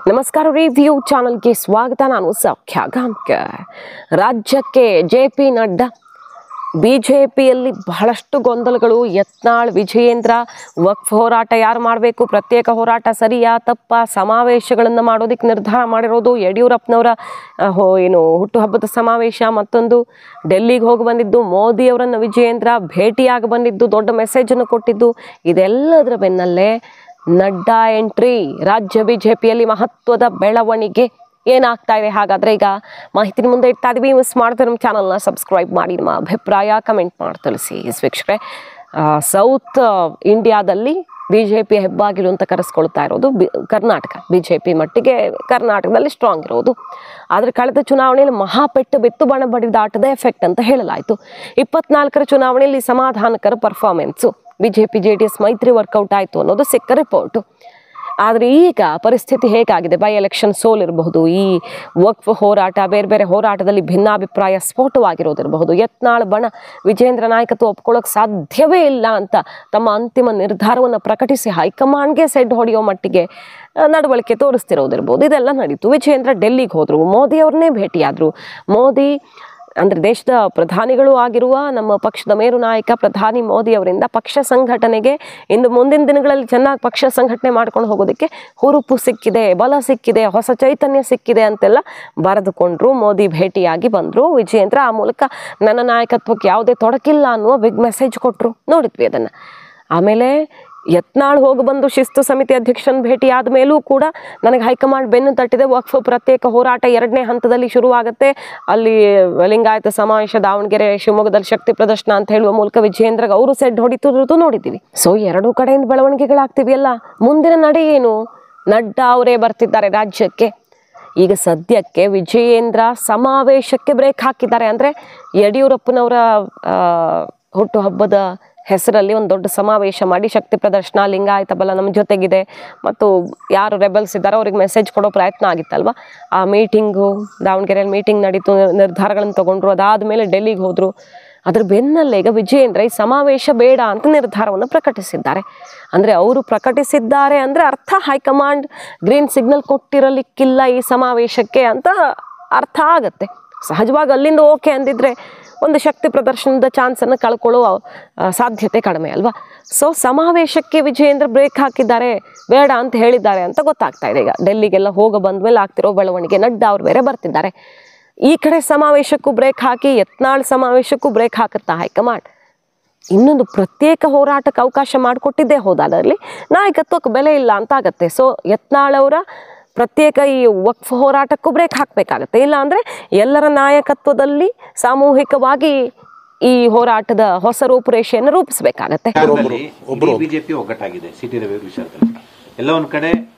ನಮಸ್ಕಾರ ರಿವ್ಯೂ ಚಾನಲ್ಗೆ ಸ್ವಾಗತ. ನಾನು ಸೌಖ್ಯ ಗಾಂವ್ಕರ್. ರಾಜ್ಯಕ್ಕೆ ಜೆ.ಪಿ. ನಡ್ಡಾ, ಬಿಜೆಪಿಯಲ್ಲಿ ಬಹಳಷ್ಟು ಗೊಂದಲಗಳು. ಯತ್ನಾಳ್, ವಿಜಯೇಂದ್ರ, ವಕ್ಫ್ ಹೋರಾಟ ಯಾರು ಮಾಡಬೇಕು, ಪ್ರತ್ಯೇಕ ಹೋರಾಟ ಸರಿಯಾ ತಪ್ಪಾ, ಸಮಾವೇಶಗಳನ್ನು ಮಾಡೋದಕ್ಕೆ ನಿರ್ಧಾರ ಮಾಡಿರೋದು. ಯಡಿಯೂರಪ್ಪನವರ ಹುಟ್ಟುಹಬ್ಬದ ಸಮಾವೇಶ, ಮತ್ತೊಂದು ಡೆಲ್ಲಿಗೆ ಹೋಗಿ ಬಂದಿದ್ದು, ಮೋದಿಯವರನ್ನು ವಿಜಯೇಂದ್ರ ಭೇಟಿಯಾಗಿ ಬಂದಿದ್ದು, ದೊಡ್ಡ ಮೆಸೇಜನ್ನು ಕೊಟ್ಟಿದ್ದು. ಇದೆಲ್ಲದರ ಬೆನ್ನಲ್ಲೇ ನಡ್ಡಾ ಎಂಟ್ರಿ. ರಾಜ್ಯ ಬಿಜೆಪಿಯಲ್ಲಿ ಮಹತ್ವದ ಬೆಳವಣಿಗೆ ಏನಾಗ್ತಾ ಇದೆ? ಹಾಗಾದರೆ ಈಗ ಮಾಹಿತಿ ಮುಂದೆ ಇಡ್ತಾ ಇದೀವಿ. ಮಿಸ್ ಮಾಡ್ತಾರೆ ನಮ್ಮ ಚಾನಲ್ನ ಸಬ್ಸ್ಕ್ರೈಬ್ ಮಾಡಿ, ನಿಮ್ಮ ಅಭಿಪ್ರಾಯ ಕಮೆಂಟ್ ಮಾಡಿ ತಿಳಿಸಿ. ವೀಕ್ಷಕರೇ, ಸೌತ್ ಇಂಡಿಯಾದಲ್ಲಿ ಬಿಜೆಪಿ ಹೆಬ್ಬಾಗಿಲು ಅಂತ ಕರೆಸ್ಕೊಳ್ತಾ ಇರೋದು ಕರ್ನಾಟಕ. ಬಿಜೆಪಿ ಮಟ್ಟಿಗೆ ಕರ್ನಾಟಕದಲ್ಲಿ ಸ್ಟ್ರಾಂಗ್ ಇರೋದು. ಆದರೆ ಕಳೆದ ಚುನಾವಣೆಯಲ್ಲಿ ಮಹಾಪೆಟ್ಟು ಬಿತ್ತು, ಬಣ ಬಡಿದಾಟದ ಎಫೆಕ್ಟ್ ಅಂತ ಹೇಳಲಾಯಿತು. 24ರ ಚುನಾವಣೆಯಲ್ಲಿ ಸಮಾಧಾನಕರ ಪರ್ಫಾರ್ಮೆನ್ಸು, ಬಿಜೆಪಿ JDS ಮೈತ್ರಿ ವರ್ಕೌಟ್ ಆಯಿತು ಅನ್ನೋದು ಸಿಕ್ಕ ರಿಪೋರ್ಟು. ಆದರೆ ಈಗ ಪರಿಸ್ಥಿತಿ ಹೇಗಾಗಿದೆ? ಬೈ ಎಲೆಕ್ಷನ್ ಸೋಲಿರಬಹುದು, ಈ ವಕ್ಫ್ ಹೋರಾಟ, ಬೇರೆ ಬೇರೆ ಹೋರಾಟದಲ್ಲಿ ಭಿನ್ನಾಭಿಪ್ರಾಯ ಸ್ಫೋಟವಾಗಿರೋದಿರಬಹುದು, ಯತ್ನಾಳ್ ಬಣ ವಿಜೇಂದ್ರ ನಾಯಕತ್ವ ಒಪ್ಕೊಳ್ಳೋಕೆ ಸಾಧ್ಯವೇ ಇಲ್ಲ ಅಂತ ತಮ್ಮ ಅಂತಿಮ ನಿರ್ಧಾರವನ್ನು ಪ್ರಕಟಿಸಿ ಹೈಕಮಾಂಡ್ಗೆ ಸೆಡ್ ಹೊಡೆಯೋ ಮಟ್ಟಿಗೆ ನಡವಳಿಕೆ ತೋರಿಸ್ತಿರೋದಿರ್ಬೋದು. ಇದೆಲ್ಲ ನಡೀತು. ವಿಜೇಂದ್ರ ಡೆಲ್ಲಿಗೆ ಹೋದರು, ಮೋದಿಯವ್ರನ್ನೇ ಭೇಟಿಯಾದರು. ಮೋದಿ ಅಂದರೆ ದೇಶದ ಪ್ರಧಾನಿಗಳು ಆಗಿರುವ ನಮ್ಮ ಪಕ್ಷದ ಮೇರು ನಾಯಕ ಪ್ರಧಾನಿ ಮೋದಿ ಅವರಿಂದ ಪಕ್ಷ ಸಂಘಟನೆಗೆ ಇಂದು ಮುಂದಿನ ದಿನಗಳಲ್ಲಿ ಚೆನ್ನಾಗಿ ಪಕ್ಷ ಸಂಘಟನೆ ಮಾಡ್ಕೊಂಡು ಹೋಗೋದಕ್ಕೆ ಹುರುಪು ಸಿಕ್ಕಿದೆ, ಬಲ ಸಿಕ್ಕಿದೆ, ಹೊಸ ಚೈತನ್ಯ ಸಿಕ್ಕಿದೆ ಅಂತೆಲ್ಲ ಬರೆದುಕೊಂಡ್ರು. ಮೋದಿ ಭೇಟಿಯಾಗಿ ಬಂದರು. ವಿಜಯೇಂದ್ರ ಆ ಮೂಲಕ ನನ್ನ ನಾಯಕತ್ವಕ್ಕೆ ಯಾವುದೇ ತೊಡಕಿಲ್ಲ ಅನ್ನುವ ಬಿಗ್ ಮೆಸೇಜ್ ಕೊಟ್ಟರು. ನೋಡಿದ್ವಿ ಅದನ್ನು. ಆಮೇಲೆ ಯತ್ನಾಳ್ ಹೋಗಿ ಬಂದು ಶಿಸ್ತು ಸಮಿತಿ ಅಧ್ಯಕ್ಷನ ಭೇಟಿ ಆದ ಮೇಲೂ ಕೂಡ ನನಗೆ ಹೈಕಮಾಂಡ್ ಬೆನ್ನು ತಟ್ಟಿದೆ, ವಕ್ಫ್ ಪ್ರತ್ಯೇಕ ಹೋರಾಟ 2ನೇ ಹಂತದಲ್ಲಿ ಶುರುವಾಗುತ್ತೆ, ಅಲ್ಲಿ ಲಿಂಗಾಯತ ಸಮಾವೇಶ ದಾವಣಗೆರೆ, ಶಿವಮೊಗ್ಗದಲ್ಲಿ ಶಕ್ತಿ ಪ್ರದರ್ಶನ ಅಂತ ಹೇಳುವ ಮೂಲಕ ವಿಜಯೇಂದ್ರಗೆ ಅವರು ಸೆಡ್ ಹೊಡಿತಿರೋದು ನೋಡಿದ್ದೀವಿ. ಸೊ ಎರಡೂ ಕಡೆಯಿಂದ ಬೆಳವಣಿಗೆಗಳಾಗ್ತಿವೆಯಲ್ಲ. ಮುಂದಿನ ನಡೆ ಏನು? ನಡ್ಡಾ ಅವರೇ ಬರ್ತಿದ್ದಾರೆ ರಾಜ್ಯಕ್ಕೆ. ಈಗ ಸದ್ಯಕ್ಕೆ ವಿಜಯೇಂದ್ರ ಸಮಾವೇಶಕ್ಕೆ ಬ್ರೇಕ್ ಹಾಕಿದ್ದಾರೆ. ಅಂದರೆ ಯಡಿಯೂರಪ್ಪನವರ ಹುಟ್ಟುಹಬ್ಬದ ಹೆಸರಲ್ಲಿ ಒಂದು ದೊಡ್ಡ ಸಮಾವೇಶ ಮಾಡಿ ಶಕ್ತಿ ಪ್ರದರ್ಶನ, ಲಿಂಗಾಯತ ಬಲ ನಮ್ಮ ಜೊತೆಗಿದೆ, ಮತ್ತು ಯಾರು ರೆಬಲ್ಸ್ ಇದ್ದಾರೋ ಅವ್ರಿಗೆ ಮೆಸೇಜ್ ಕೊಡೋ ಪ್ರಯತ್ನ ಆಗಿತ್ತಲ್ವ. ಆ ಮೀಟಿಂಗು, ದಾವಣಗೆರೆಯಲ್ಲಿ ಮೀಟಿಂಗ್ ನಡೀತು, ನಿರ್ಧಾರಗಳನ್ನು ತೊಗೊಂಡ್ರು. ಅದಾದಮೇಲೆ ಡೆಲ್ಲಿಗೆ ಹೋದರು. ಅದ್ರ ಬೆನ್ನಲ್ಲೇ ಈಗ ವಿಜಯೇಂದ್ರ ಈ ಸಮಾವೇಶ ಬೇಡ ಅಂತ ನಿರ್ಧಾರವನ್ನು ಪ್ರಕಟಿಸಿದ್ದಾರೆ. ಅಂದರೆ ಅವರು ಪ್ರಕಟಿಸಿದ್ದಾರೆ ಅಂದರೆ ಅರ್ಥ ಹೈಕಮಾಂಡ್ ಗ್ರೀನ್ ಸಿಗ್ನಲ್ ಕೊಟ್ಟಿರಲಿಕ್ಕಿಲ್ಲ ಈ ಸಮಾವೇಶಕ್ಕೆ ಅಂತ ಅರ್ಥ ಆಗತ್ತೆ. ಸಹಜವಾಗಿ ಅಲ್ಲಿಂದ ಓಕೆ ಅಂದಿದ್ರೆ ಒಂದು ಶಕ್ತಿ ಪ್ರದರ್ಶನದ ಚಾನ್ಸನ್ನು ಕಳ್ಕೊಳ್ಳೋ ಸಾಧ್ಯತೆ ಕಡಿಮೆ ಅಲ್ವಾ. ಸೊ ಸಮಾವೇಶಕ್ಕೆ ವಿಜಯೇಂದ್ರ ಬ್ರೇಕ್ ಹಾಕಿದ್ದಾರೆ, ಬೇಡ ಅಂತ ಹೇಳಿದ್ದಾರೆ ಅಂತ ಗೊತ್ತಾಗ್ತಾ ಇದೆ. ಈಗ ಡೆಲ್ಲಿಗೆಲ್ಲ ಹೋಗಿ ಬಂದ್ಮೇಲೆ ಆಗ್ತಿರೋ ಬೆಳವಣಿಗೆ. ನಡ್ಡಾ ಅವ್ರು ಬೇರೆ ಬರ್ತಿದ್ದಾರೆ. ಈ ಕಡೆ ಸಮಾವೇಶಕ್ಕೂ ಬ್ರೇಕ್ ಹಾಕಿ ಯತ್ನಾಳ್ ಸಮಾವೇಶಕ್ಕೂ ಬ್ರೇಕ್ ಹಾಕುತ್ತಾ ಹೈಕಮಾಂಡ್. ಇನ್ನೊಂದು ಪ್ರತ್ಯೇಕ ಹೋರಾಟಕ್ಕೆ ಅವಕಾಶ ಮಾಡಿಕೊಟ್ಟಿದ್ದೇ ಹೋದಾದಲ್ಲಿ ನಾಯಕತ್ವಕ್ಕೆ ಬೆಲೆ ಇಲ್ಲ ಅಂತ ಆಗತ್ತೆ. ಸೊ ಯತ್ನಾಳ್ ಅವರ ಪ್ರತ್ಯೇಕ ಈ ವಕ್ಫ್ ಹೋರಾಟಕ್ಕೂ ಬ್ರೇಕ್ ಹಾಕಬೇಕಾಗತ್ತೆ. ಇಲ್ಲ ಅಂದರೆ ಎಲ್ಲರ ನಾಯಕತ್ವದಲ್ಲಿ ಸಾಮೂಹಿಕವಾಗಿ ಈ ಹೋರಾಟದ ಹೊಸ ರೂಪುರೇಷೆಯನ್ನು ರೂಪಿಸಬೇಕಾಗತ್ತೆ. ಬಿಜೆಪಿ ಒಗ್ಗಟ್ಟಾಗಿದೆ ಸಿಟಿ ರವಿ ವಿಚಾರದಲ್ಲಿ. ಎಲ್ಲ ಒಂದ್ ಕಡೆ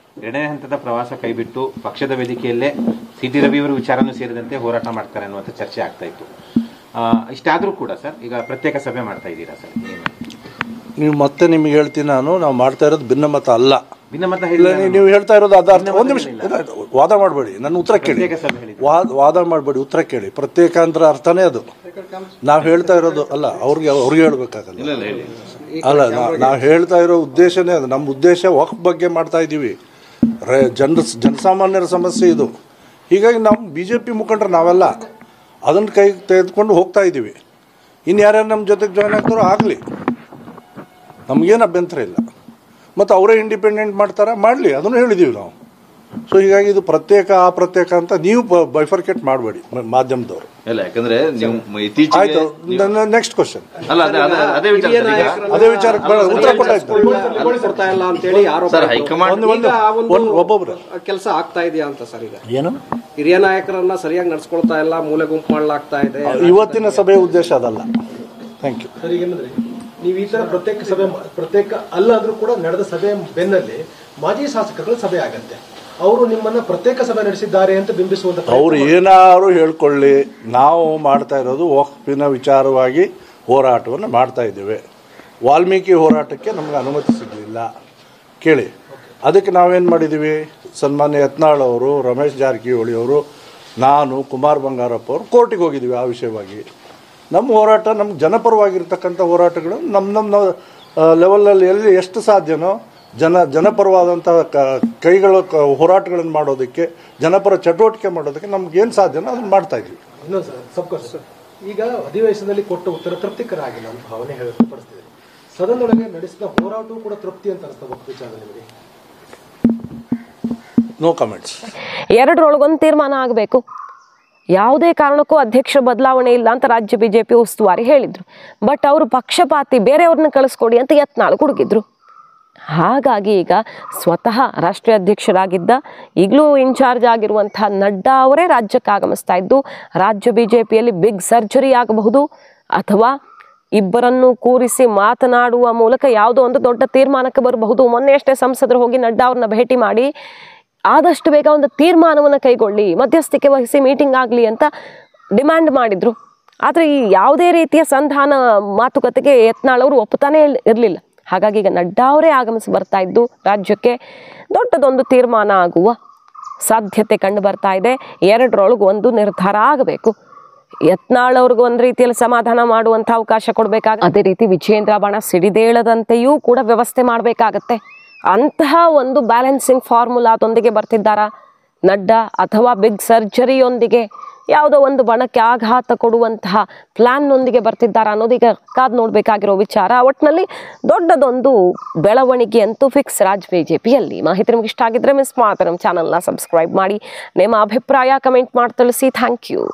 2ನೇ ಹಂತದ ಪ್ರವಾಸ ಕೈಬಿಟ್ಟು ಪಕ್ಷದ ವೇದಿಕೆಯಲ್ಲೇ ಸಿಟಿ ರವಿ ಅವರು ವಿಚಾರನೂ ಸೇರಿದಂತೆ ಹೋರಾಟ ಮಾಡ್ತಾರೆ ಅನ್ನುವಂಥ ಚರ್ಚೆ ಆಗ್ತಾ ಇತ್ತು. ಇಷ್ಟಾದ್ರೂ ಕೂಡ ಸರ್ ಈಗ ಪ್ರತ್ಯೇಕ ಸಭೆ ಮಾಡ್ತಾ ಇದ್ದೀರಾ ಸರ್? ನೀವು ಮತ್ತೆ ನಿಮ್ಗೆ ಹೇಳ್ತೀನಿ, ನಾವು ಮಾಡ್ತಾ ಇರೋದು ಭಿನ್ನಮತ ಅಲ್ಲ. ಭಿನ್ನಮತ ನೀವು ಹೇಳ್ತಾ ಇರೋದು ಅದಾರ್ಥ. ಒಂದು ನಿಮಿಷ ವಾದ ಮಾಡಬೇಡಿ, ನನ್ನ ಉತ್ತರ ಕೇಳಿ. ವಾದ ಮಾಡಬೇಡಿ, ಉತ್ತರ ಕೇಳಿ. ಪ್ರತ್ಯೇಕ ಅಂದ್ರೆ ಅರ್ಥನೇ ಅದು. ನಾವು ಹೇಳ್ತಾ ಇರೋದು ಅಲ್ಲ, ಅವ್ರಿಗೆ ಹೇಳ್ಬೇಕಾಗಲ್ಲ. ಅಲ್ಲ, ನಾವು ಹೇಳ್ತಾ ಇರೋ ಉದ್ದೇಶನೇ ಅದು. ನಮ್ಮ ಉದ್ದೇಶ ವಕ್ಫ್ ಬಗ್ಗೆ ಮಾಡ್ತಾ ಇದ್ದೀವಿ. ಜನಸಾಮಾನ್ಯರ ಸಮಸ್ಯೆ ಇದು. ಹೀಗಾಗಿ ನಾವು BJP ಮುಖಂಡರು ನಾವೆಲ್ಲ ಅದನ್ನು ಕೈ ತೆಗೆದುಕೊಂಡು ಹೋಗ್ತಾ ಇದ್ದೀವಿ. ಇನ್ನು ಯಾರ್ಯಾರು ನಮ್ಮ ಜೊತೆಗೆ ಜಾಯ್ನ್ ಆಗ್ತಾರೋ ಆಗಲಿ, ನಮಗೇನು ಅಭ್ಯಂತರ ಇಲ್ಲ. ಮತ್ತು ಅವರೇ ಇಂಡಿಪೆಂಡೆಂಟ್ ಮಾಡ್ತಾರೆ, ಮಾಡಲಿ, ಅದನ್ನು ಹೇಳಿದ್ದೀವಿ ನಾವು. ಸೊ ಹೀಗಾಗಿ ಇದು ಪ್ರತ್ಯೇಕ ಅಪ್ರತ್ಯೇಕ ಅಂತ ನೀವು ಬೈಫರ್ಕೇಟ್ ಮಾಡಬೇಡಿ ಮಾಧ್ಯಮದವರು. ಆಯ್ತು, ನೆಕ್ಸ್ಟ್ ಕ್ವಶನ್. ಅದೇ ವಿಚಾರಕ್ಕೆ ಉತ್ತರ ಕೊಟ್ಟಾಯ್ತು. ಒಬ್ಬೊಬ್ರು ಕೆಲಸ ಆಗ್ತಾ ಇದೆಯಾ ಅಂತ ಸರ್? ಈಗ ಏನು ಹಿರಿಯ ನಾಯಕರನ್ನ ಸರಿಯಾಗಿ ನಡ್ಸ್ಕೊಳ್ತಾ ಇಲ್ಲ, ಮೂಲೆ ಗುಂಪು ಮಾಡಲಾಗ್ತಾ ಇದೆ. ಇವತ್ತಿನ ಸಭೆಯ ಉದ್ದೇಶ ಅದಲ್ಲ. Thank you. ಸರ್, ಈಗೇನಂದ್ರೆ ನೀವು ಈ ತರ ಪ್ರತ್ಯೇಕ ಅಲ್ಲಾದ್ರೂ ಕೂಡ ನಡೆದ ಸಭೆ ಬೆನ್ನಲ್ಲಿ ಮಾಜಿ ಶಾಸಕರುಗಳ ಸಭೆ ಆಗತ್ತೆ. ಅವರು ನಿಮ್ಮನ್ನ ಪ್ರತ್ಯೇಕ ಸಭೆ ನಡೆಸಿದ್ದಾರೆ ಅಂತ ಬಿಂಬಿಸುವಂತ ಅವ್ರು ಏನಾದ್ರು ಹೇಳ್ಕೊಳ್ಳಿ, ನಾವು ಮಾಡ್ತಾ ಇರೋದು ವಕ್ಫಿನ ವಿಚಾರವಾಗಿ ಹೋರಾಟವನ್ನು ಮಾಡ್ತಾ ಇದ್ದೇವೆ. ವಾಲ್ಮೀಕಿ ಹೋರಾಟಕ್ಕೆ ನಮ್ಗೆ ಅನುಮತಿ ಸಿಗಲಿಲ್ಲ ಕೇಳಿ. ಅದಕ್ಕೆ ನಾವೇನು ಮಾಡಿದ್ದೀವಿ, ಸನ್ಮಾನ್ಯ ಯತ್ನಾಳ್ ಅವರು, ರಮೇಶ್ ಜಾರಕಿಹೊಳಿ ಅವರು, ನಾನು, ಕುಮಾರ್ ಬಂಗಾರಪ್ಪ ಅವರು ಕೋರ್ಟಿಗೆ ಹೋಗಿದ್ದೀವಿ ಆ ವಿಷಯವಾಗಿ. ನಮ್ಮ ಹೋರಾಟ, ನಮ್ಗೆ ಜನಪರವಾಗಿರ್ತಕ್ಕಂಥ ಹೋರಾಟಗಳು ನಮ್ಮ ಲೆವೆಲಲ್ಲಿ ಎಲ್ಲಿ ಎಷ್ಟು ಸಾಧ್ಯನೋ ಜನಪರವಾದಂತಹ ಕೈಗಳು ಹೋರಾಟಗಳನ್ನು ಮಾಡೋದಕ್ಕೆ, ಜನಪರ ಚಟುವಟಿಕೆ ಮಾಡೋದಕ್ಕೆ ನಮ್ಗೇನು ಸಾಧ್ಯನೋ ಅದನ್ನು ಮಾಡ್ತಾ ಇದ್ದೀವಿ. ಇನ್ನೊಂದು ಸರ್ ಸಬ್ಕೋರ್ಸ್ ಈಗ ಅಧಿವೇಶನದಲ್ಲಿ ಕೊಟ್ಟ ಉತ್ತರ ತೃಪ್ತಿಕರ ಆಗಿಲ್ಲ ಅಂತ ಭಾವನೆ ವ್ಯಕ್ತಪಡಿಸ್ತಿದೆ. ಸದನದೊಳಗೆ ನಡೆಸಿದ ಹೋರಾಟವೂ ಕೂಡ ತೃಪ್ತಿ ಅಂತ ಅನಿಸ್ತಾ ವಿಚಾರ ನಿಮಗೆ? No comments. ಎರಡರೊಳಗೊಂದು ತೀರ್ಮಾನ ಆಗಬೇಕು. ಯಾವುದೇ ಕಾರಣಕ್ಕೂ ಅಧ್ಯಕ್ಷ ಬದಲಾವಣೆ ಇಲ್ಲ ಅಂತ ರಾಜ್ಯ ಬಿಜೆಪಿ ಉಸ್ತುವಾರಿ ಹೇಳಿದ್ರು. ಬಟ್ ಅವರು ಪಕ್ಷಪಾತಿ, ಬೇರೆಯವ್ರನ್ನ ಕಳಿಸ್ಕೊಡಿ ಅಂತ ಯತ್ನಾಳ್ ಹುಡುಗಿದ್ರು. ಹಾಗಾಗಿ ಈಗ ಸ್ವತಃ ರಾಷ್ಟ್ರೀಯ ಅಧ್ಯಕ್ಷರಾಗಿದ್ದ, ಈಗಲೂ ಇನ್ಚಾರ್ಜ್ ಆಗಿರುವಂತಹ ನಡ್ಡಾ ಅವರೇ ರಾಜ್ಯಕ್ಕೆ ಆಗಮಿಸ್ತಾ ಇದ್ದು, ರಾಜ್ಯ ಬಿಜೆಪಿಯಲ್ಲಿ ಬಿಗ್ ಸರ್ಜರಿ ಆಗಬಹುದು ಅಥವಾ ಇಬ್ಬರನ್ನು ಕೂರಿಸಿ ಮಾತನಾಡುವ ಮೂಲಕ ಯಾವುದೋ ಒಂದು ದೊಡ್ಡ ತೀರ್ಮಾನಕ್ಕೆ ಬರಬಹುದು. ಮೊನ್ನೆ ಅಷ್ಟೇ ಸಂಸದರು ಹೋಗಿ ನಡ್ಡಾ ಅವ್ರನ್ನ ಭೇಟಿ ಮಾಡಿ ಆದಷ್ಟು ಬೇಗ ಒಂದು ತೀರ್ಮಾನವನ್ನು ಕೈಗೊಳ್ಳಿ, ಮಧ್ಯಸ್ಥಿಕೆ ವಹಿಸಿ ಮೀಟಿಂಗ್ ಆಗಲಿ ಅಂತ ಡಿಮ್ಯಾಂಡ್ ಮಾಡಿದ್ರು. ಆದರೆ ಈ ಯಾವುದೇ ರೀತಿಯ ಸಂಧಾನ ಮಾತುಕತೆಗೆ ಯತ್ನಾಳ್ ಅವರು ಒಪ್ಪುತ್ತಾನೇ ಇರಲಿಲ್ಲ. ಹಾಗಾಗಿ ಈಗ ನಡ್ಡಾ ಅವರೇ ಆಗಮಿಸಿ ಬರ್ತಾ ಇದ್ದು ರಾಜ್ಯಕ್ಕೆ ದೊಡ್ಡದೊಂದು ತೀರ್ಮಾನ ಆಗುವ ಸಾಧ್ಯತೆ ಕಂಡು ಬರ್ತಾ ಇದೆ. ಎರಡರೊಳಗೆ ಒಂದು ನಿರ್ಧಾರ ಆಗಬೇಕು. ಯತ್ನಾಳ್ ಅವ್ರಿಗೂ ಒಂದು ರೀತಿಯಲ್ಲಿ ಸಮಾಧಾನ ಮಾಡುವಂಥ ಅವಕಾಶ ಕೊಡಬೇಕಾಗ, ಅದೇ ರೀತಿ ವಿಜಯೇಂದ್ರ ಬಣ ಸಿಡಿದೇಳದಂತೆಯೂ ಕೂಡ ವ್ಯವಸ್ಥೆ ಮಾಡಬೇಕಾಗತ್ತೆ. ಅಂತಹ ಒಂದು ಬ್ಯಾಲೆನ್ಸಿಂಗ್ ಫಾರ್ಮುಲಾದೊಂದಿಗೆ ಬರ್ತಿದ್ದಾರಾ ನಡ್ಡಾ, ಅಥವಾ ಬಿಗ್ ಸರ್ಜರಿಯೊಂದಿಗೆ ಯಾವುದೋ ಒಂದು ಬಣಕ್ಕೆ ಆಘಾತ ಕೊಡುವಂತಹ ಪ್ಲ್ಯಾನ್ನೊಂದಿಗೆ ಬರ್ತಿದ್ದಾರಾ ಅನ್ನೋದೀಗ ಕಾದು ನೋಡಬೇಕಾಗಿರೋ ವಿಚಾರ. ಒಟ್ಟಿನಲ್ಲಿ ದೊಡ್ಡದೊಂದು ಬೆಳವಣಿಗೆ ಅಂತೂ ಫಿಕ್ಸ್ ರಾಜ್ಯ ಬಿಜೆಪಿಯಲ್ಲಿ. ಮಾಹಿತಿ ನಿಮ್ಗೆ ಇಷ್ಟ ಆಗಿದ್ರೆ ಮಿಸ್ ಮಾಡ್ತಾರೆ ನಮ್ಮ ಚಾನಲ್ನ ಸಬ್ಸ್ಕ್ರೈಬ್ ಮಾಡಿ, ನಿಮ್ಮ ಅಭಿಪ್ರಾಯ ಕಮೆಂಟ್ ಮಾಡಿ ತಿಳಿಸಿ. Thank you.